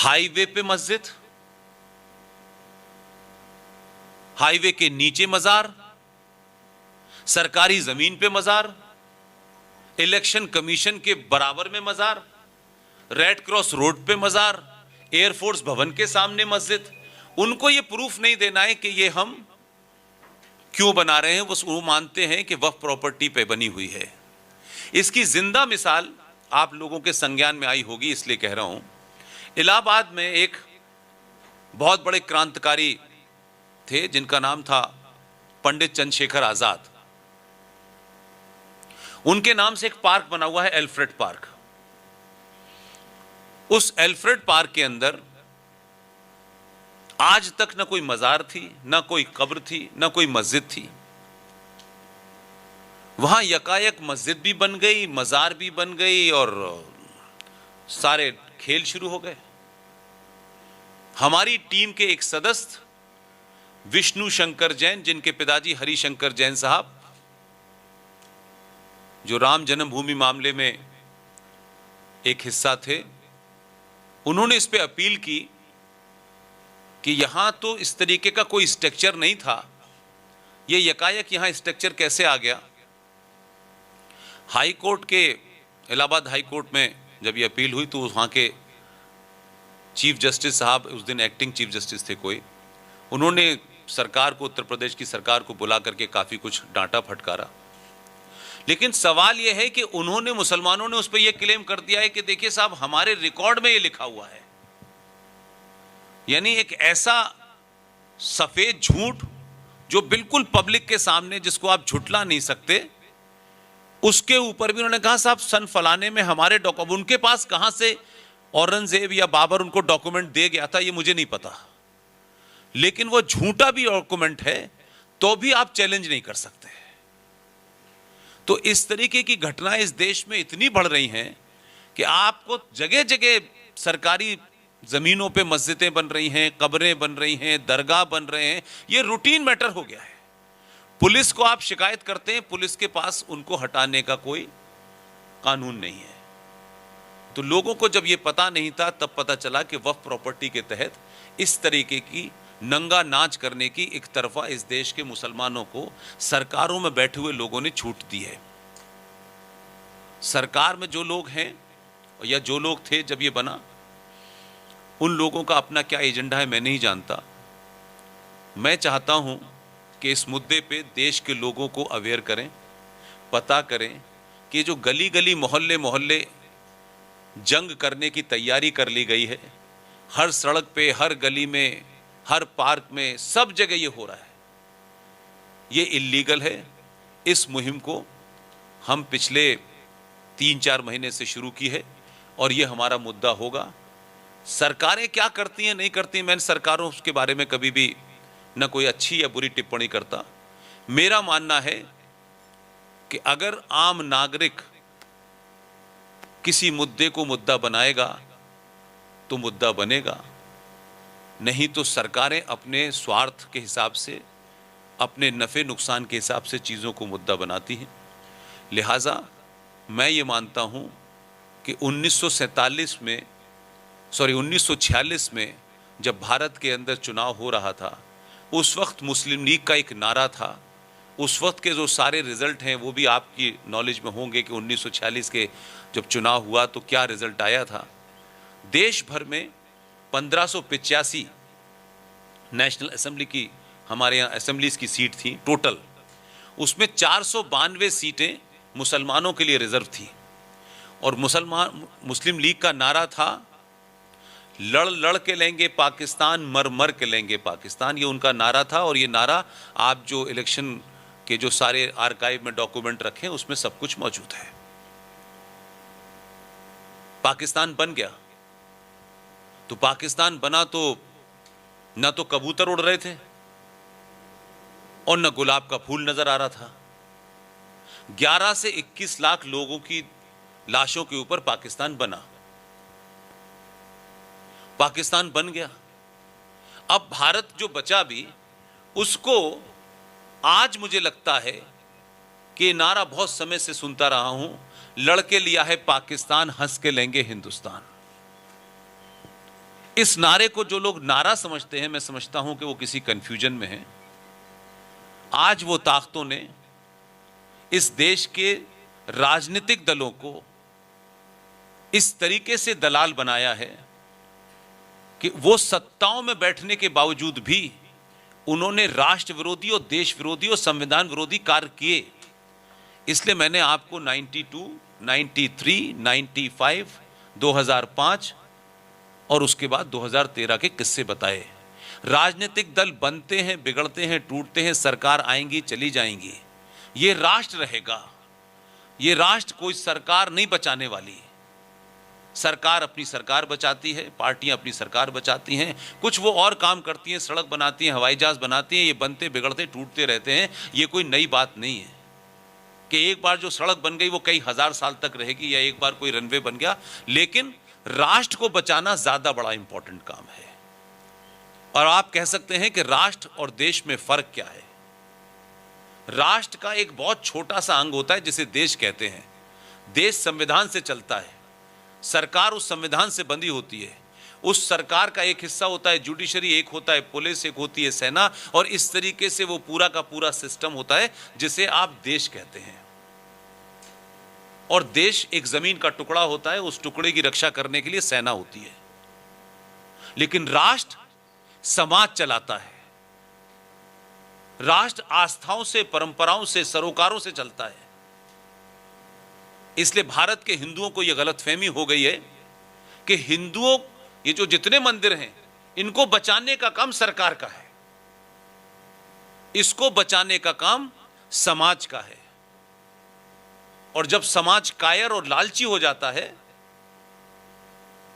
Highway पे मस्जिद, highway के नीचे मजार, सरकारी जमीन पे मजार, इलेक्शन कमीशन के बराबर में मजार, रेड क्रॉस रोड पे मजार, एयरफोर्स भवन के सामने मस्जिद। उनको ये प्रूफ नहीं देना है कि ये हम क्यों बना रहे हैं, बस वो मानते हैं कि वक्फ प्रॉपर्टी पे बनी हुई है। इसकी जिंदा मिसाल आप लोगों के संज्ञान में आई होगी, इसलिए कह रहा हूं। इलाहाबाद में एक बहुत बड़े क्रांतिकारी थे जिनका नाम था पंडित चंद्रशेखर आजाद। उनके नाम से एक पार्क बना हुआ है, एल्फ्रेड पार्क। उस एल्फ्रेड पार्क के अंदर आज तक ना कोई मजार थी, ना कोई कब्र थी, ना कोई मस्जिद थी। वहां यकायक मस्जिद भी बन गई, मजार भी बन गई और सारे खेल शुरू हो गए। हमारी टीम के एक सदस्य विष्णु शंकर जैन, जिनके पिताजी हरिशंकर जैन साहब, जो राम जन्मभूमि मामले में एक हिस्सा थे, उन्होंने इस पे अपील की कि यहां तो इस तरीके का कोई स्ट्रक्चर नहीं था, ये यकायक यहां स्ट्रक्चर कैसे आ गया। हाई कोर्ट के, इलाहाबाद हाई कोर्ट में जब ये अपील हुई तो वहां के चीफ जस्टिस साहब, उस दिन एक्टिंग चीफ जस्टिस थे कोई, उन्होंने सरकार को, उत्तर प्रदेश की सरकार को बुला करके काफी कुछ डांटा फटकारा। लेकिन सवाल यह है कि उन्होंने, मुसलमानों ने उस पर यह क्लेम कर दिया है कि देखिए साहब, हमारे रिकॉर्ड में यह लिखा हुआ है। यानी एक ऐसा सफेद झूठ जो बिल्कुल पब्लिक के सामने, जिसको आप झुटला नहीं सकते, उसके ऊपर भी उन्होंने कहा साहब सन फलाने में हमारे डॉक्यूमेंट, उनके पास कहां से औरंगजेब या बाबर उनको डॉक्यूमेंट दे गया था ये मुझे नहीं पता, लेकिन वो झूठा भी डॉक्यूमेंट है तो भी आप चैलेंज नहीं कर सकते। तो इस तरीके की घटनाएं इस देश में इतनी बढ़ रही हैं कि आपको जगह जगह सरकारी जमीनों पे मस्जिदें बन रही हैं, कब्रें बन रही हैं, दरगाह बन रहे हैं। ये रूटीन मैटर हो गया है। पुलिस को आप शिकायत करते हैं, पुलिस के पास उनको हटाने का कोई कानून नहीं है। तो लोगों को जब ये पता नहीं था तब पता चला कि वक्फ प्रॉपर्टी के तहत इस तरीके की नंगा नाच करने की एक तरफा इस देश के मुसलमानों को सरकारों में बैठे हुए लोगों ने छूट दी है। सरकार में जो लोग हैं या जो लोग थे जब ये बना, उन लोगों का अपना क्या एजेंडा है मैं नहीं जानता। मैं चाहता हूं कि इस मुद्दे पे देश के लोगों को अवेयर करें, पता करें कि जो गली गली मोहल्ले मोहल्ले जंग करने की तैयारी कर ली गई है, हर सड़क पे, हर गली में, हर पार्क में, सब जगह ये हो रहा है, ये इल्लीगल है। इस मुहिम को हम पिछले 3-4 महीने से शुरू की है और ये हमारा मुद्दा होगा। सरकारें क्या करती हैं नहीं करती, मैं सरकारों के बारे में कभी भी न कोई अच्छी या बुरी टिप्पणी करता। मेरा मानना है कि अगर आम नागरिक किसी मुद्दे को मुद्दा बनाएगा तो मुद्दा बनेगा, नहीं तो सरकारें अपने स्वार्थ के हिसाब से, अपने नफ़े नुकसान के हिसाब से चीज़ों को मुद्दा बनाती हैं। लिहाजा मैं ये मानता हूँ कि 1946 में जब भारत के अंदर चुनाव हो रहा था, उस वक्त मुस्लिम लीग का एक नारा था। उस वक्त के जो सारे रिजल्ट हैं वो भी आपकी नॉलेज में होंगे कि 1946 के जब चुनाव हुआ तो क्या रिजल्ट आया था। देश भर में 1585 नेशनल असेंबली की, हमारे यहाँ असेंबलीज की सीट थी टोटल, उसमें 492 सीटें मुसलमानों के लिए रिजर्व थी। और मुस्लिम लीग का नारा था लड़ लड़ के लेंगे पाकिस्तान, मर मर के लेंगे पाकिस्तान। ये उनका नारा था और ये नारा आप जो इलेक्शन के जो सारे आर्काइव में डॉक्यूमेंट रखे उसमें सब कुछ मौजूद है। पाकिस्तान बन गया तो पाकिस्तान बना तो न तो कबूतर उड़ रहे थे और न गुलाब का फूल नजर आ रहा था। 11 से 21 लाख लोगों की लाशों के ऊपर पाकिस्तान बना, पाकिस्तान बन गया। अब भारत जो बचा भी, उसको आज मुझे लगता है कि नारा बहुत समय से सुनता रहा हूं, लड़के लिया है पाकिस्तान, हंस के लेंगे हिंदुस्तान। इस नारे को जो लोग नारा समझते हैं, मैं समझता हूं कि वो किसी कंफ्यूजन में हैं। आज वो ताकतों ने इस देश के राजनीतिक दलों को इस तरीके से दलाल बनाया है कि वो सत्ताओं में बैठने के बावजूद भी उन्होंने राष्ट्र विरोधी और देश विरोधी और संविधान विरोधी कार्य किए। इसलिए मैंने आपको 92, 93, 95, 2005 और उसके बाद 2013 के किस्से बताए। राजनीतिक दल बनते हैं, बिगड़ते हैं, टूटते हैं, सरकार आएंगी, चली जाएंगी, ये राष्ट्र रहेगा। ये राष्ट्र कोई सरकार नहीं बचाने वाली। सरकार अपनी सरकार बचाती है, पार्टियां अपनी सरकार बचाती हैं, कुछ वो और काम करती हैं, सड़क बनाती हैं, हवाई जहाज बनाती हैं, ये बनते बिगड़ते टूटते रहते हैं। ये कोई नई बात नहीं है कि एक बार जो सड़क बन गई वो कई हजार साल तक रहेगी या एक बार कोई रनवे बन गया। लेकिन राष्ट्र को बचाना ज्यादा बड़ा इंपॉर्टेंट काम है। और आप कह सकते हैं कि राष्ट्र और देश में फर्क क्या है। राष्ट्र का एक बहुत छोटा सा अंग होता है जिसे देश कहते हैं। देश संविधान से चलता है, सरकार उस संविधान से बंधी होती है। उस सरकार का एक हिस्सा होता है जुडिशरी, एक होता है पुलिस, एक होती है सेना, और इस तरीके से वो पूरा का पूरा सिस्टम होता है जिसे आप देश कहते हैं। और देश एक जमीन का टुकड़ा होता है, उस टुकड़े की रक्षा करने के लिए सेना होती है। लेकिन राष्ट्र समाज चलाता है। राष्ट्र आस्थाओं से, परंपराओं से, सरोकारों से चलता है। इसलिए भारत के हिंदुओं को यह गलतफहमी हो गई है कि हिंदुओं, ये जो जितने मंदिर हैं, इनको बचाने का काम सरकार का है, इसको बचाने का काम समाज का है। और जब समाज कायर और लालची हो जाता है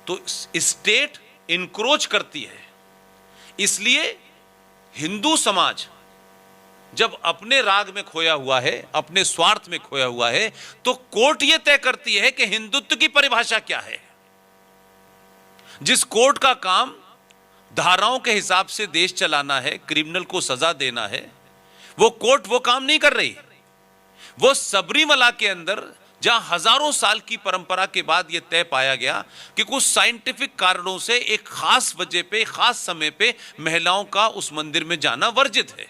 तो स्टेट इनक्रोच करती है। इसलिए हिंदू समाज जब अपने राग में खोया हुआ है, अपने स्वार्थ में खोया हुआ है, तो कोर्ट यह तय करती है कि हिंदुत्व की परिभाषा क्या है। जिस कोर्ट का काम धाराओं के हिसाब से देश चलाना है, क्रिमिनल को सजा देना है, वो कोर्ट वो काम नहीं कर रही। वो सबरीमला के अंदर, जहां हजारों साल की परंपरा के बाद यह तय पाया गया कि कुछ साइंटिफिक कारणों से एक खास वजह पे, खास समय पे महिलाओं का उस मंदिर में जाना वर्जित है।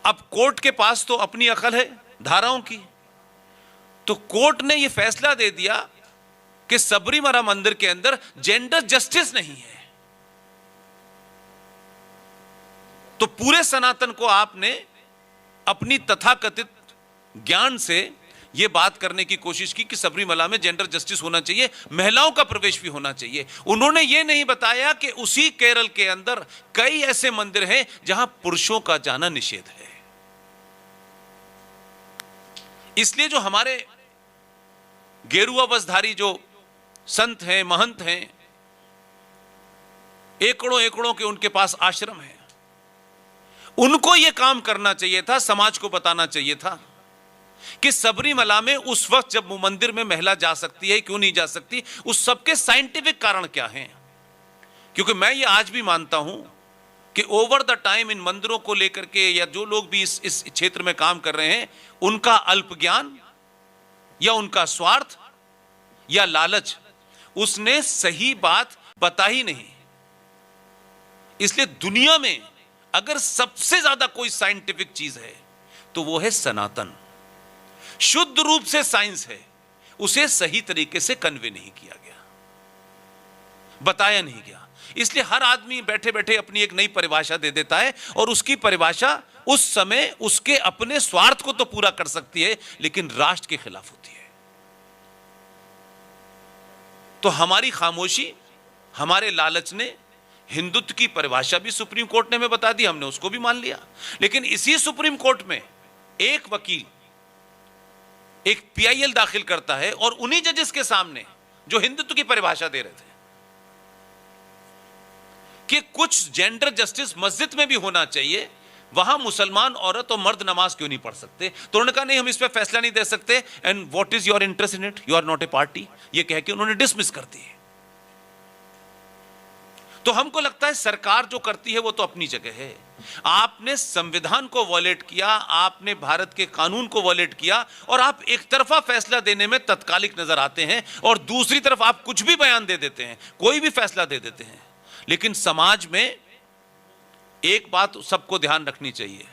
अब कोर्ट के पास तो अपनी अकल है धाराओं की, तो कोर्ट ने यह फैसला दे दिया कि सबरीमला मंदिर के अंदर जेंडर जस्टिस नहीं है। तो पूरे सनातन को आपने अपनी तथाकथित ज्ञान से यह बात करने की कोशिश की कि सबरीमला में जेंडर जस्टिस होना चाहिए, महिलाओं का प्रवेश भी होना चाहिए। उन्होंने यह नहीं बताया कि उसी केरल के अंदर कई ऐसे मंदिर हैं जहां पुरुषों का जाना निषेध है। इसलिए जो हमारे गेरुआ वस्त्रधारी जो संत हैं, महंत हैं, एकड़ों एकड़ों के उनके पास आश्रम है, उनको यह काम करना चाहिए था, समाज को बताना चाहिए था कि सबरीमला में उस वक्त जब मंदिर में महिला जा सकती है, क्यों नहीं जा सकती, उस सबके साइंटिफिक कारण क्या हैं। क्योंकि मैं ये आज भी मानता हूं कि ओवर द टाइम इन मंदिरों को लेकर के, या जो लोग भी इस क्षेत्र में काम कर रहे हैं, उनका अल्प ज्ञान या उनका स्वार्थ या लालच, उसने सही बात बता ही नहीं। इसलिए दुनिया में अगर सबसे ज्यादा कोई साइंटिफिक चीज है तो वो है सनातन। शुद्ध रूप से साइंस है, उसे सही तरीके से कन्वे नहीं किया गया, बताया नहीं गया। इसलिए हर आदमी बैठे बैठे अपनी एक नई परिभाषा दे देता है, और उसकी परिभाषा उस समय उसके अपने स्वार्थ को तो पूरा कर सकती है, लेकिन राष्ट्र के खिलाफ होती है। तो हमारी खामोशी, हमारे लालच ने हिंदुत्व की परिभाषा भी सुप्रीम कोर्ट ने हमें बता दी, हमने उसको भी मान लिया। लेकिन इसी सुप्रीम कोर्ट में एक वकील एक पीआईएल दाखिल करता है, और उन्हीं जजेस के सामने जो हिंदुत्व की परिभाषा दे रहे थे कि कुछ जेंडर जस्टिस मस्जिद में भी होना चाहिए, वहां मुसलमान औरत और मर्द नमाज क्यों नहीं पढ़ सकते। तो उन्होंने कहा नहीं, हम इस पर फैसला नहीं दे सकते, and what is your interest in it, you are not a party, ये कह के उन्होंने डिसमिस कर दी। तो तो हमको लगता है सरकार जो करती है वो तो अपनी जगह है। आपने संविधान को वॉयलेट किया, आपने भारत के कानून को वॉयलेट किया, और आप एक तरफा फैसला देने में तत्कालिक नजर आते हैं, और दूसरी तरफ आप कुछ भी बयान दे देते हैं, कोई भी फैसला दे देते हैं। लेकिन समाज में एक बात सबको ध्यान रखनी चाहिए,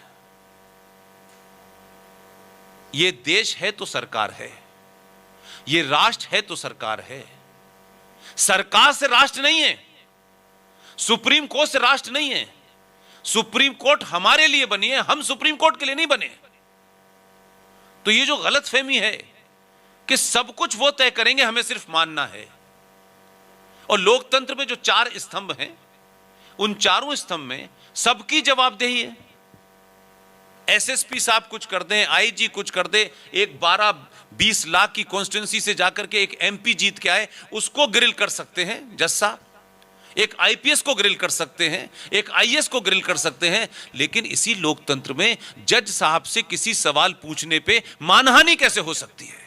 ये देश है तो सरकार है, ये राष्ट्र है तो सरकार है। सरकार से राष्ट्र नहीं है, सुप्रीम कोर्ट से राष्ट्र नहीं है। सुप्रीम कोर्ट हमारे लिए बनी है, हम सुप्रीम कोर्ट के लिए नहीं बने। तो ये जो गलतफहमी है कि सब कुछ वो तय करेंगे, हमें सिर्फ मानना है। और लोकतंत्र में जो 4 स्तंभ हैं, उन चारों स्तंभ में सबकी जवाबदेही है। एसएसपी साहब कुछ कर दें, आईजी कुछ कर दे, एक 12-20 लाख की कॉन्स्टिट्यूंसी से जाकर के एक एमपी जीत के आए, उसको ग्रिल कर सकते हैं जज साहब, एक आईपीएस को ग्रिल कर सकते हैं, एक आईएएस को ग्रिल कर सकते हैं। लेकिन इसी लोकतंत्र में जज साहब से किसी सवाल पूछने पे मानहानि कैसे हो सकती है?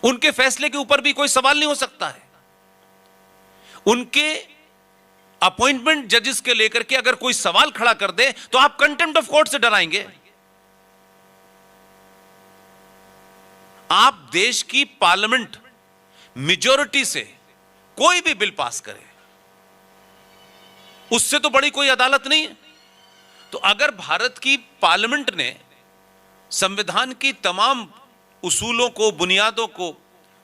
उनके फैसले के ऊपर भी कोई सवाल नहीं हो सकता है। उनके अपॉइंटमेंट जजेस के लेकर के अगर कोई सवाल खड़ा कर दे तो आप कंटेम्प्ट ऑफ कोर्ट से डराएंगे। आप देश की पार्लियामेंट मेजॉरिटी से कोई भी बिल पास करे, उससे तो बड़ी कोई अदालत नहीं है। तो अगर भारत की पार्लियामेंट ने संविधान की तमाम उसूलों को, बुनियादों को,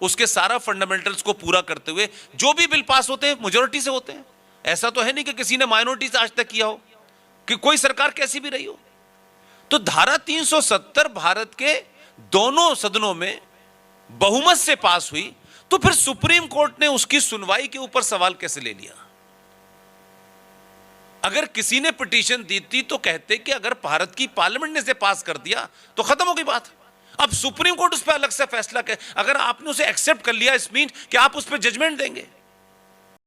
उसके सारा फंडामेंटल्स को पूरा करते हुए जो भी बिल पास होते हैं मेजॉरिटी से होते हैं, ऐसा तो है नहीं कि किसी ने माइनॉरिटी से आज तक किया हो, कि कोई सरकार कैसी भी रही हो। तो धारा 370 भारत के दोनों सदनों में बहुमत से पास हुई, तो फिर सुप्रीम कोर्ट ने उसकी सुनवाई के ऊपर सवाल कैसे ले लिया? अगर किसी ने पिटीशन दी थी तो कहते कि अगर भारत की पार्लियामेंट ने इसे पास कर दिया तो खत्म हो गई बात। अब सुप्रीम कोर्ट उस पर अलग से फैसला करे। अगर आपने उसे एक्सेप्ट कर लिया, इस मीन कि आप उस पर जजमेंट देंगे।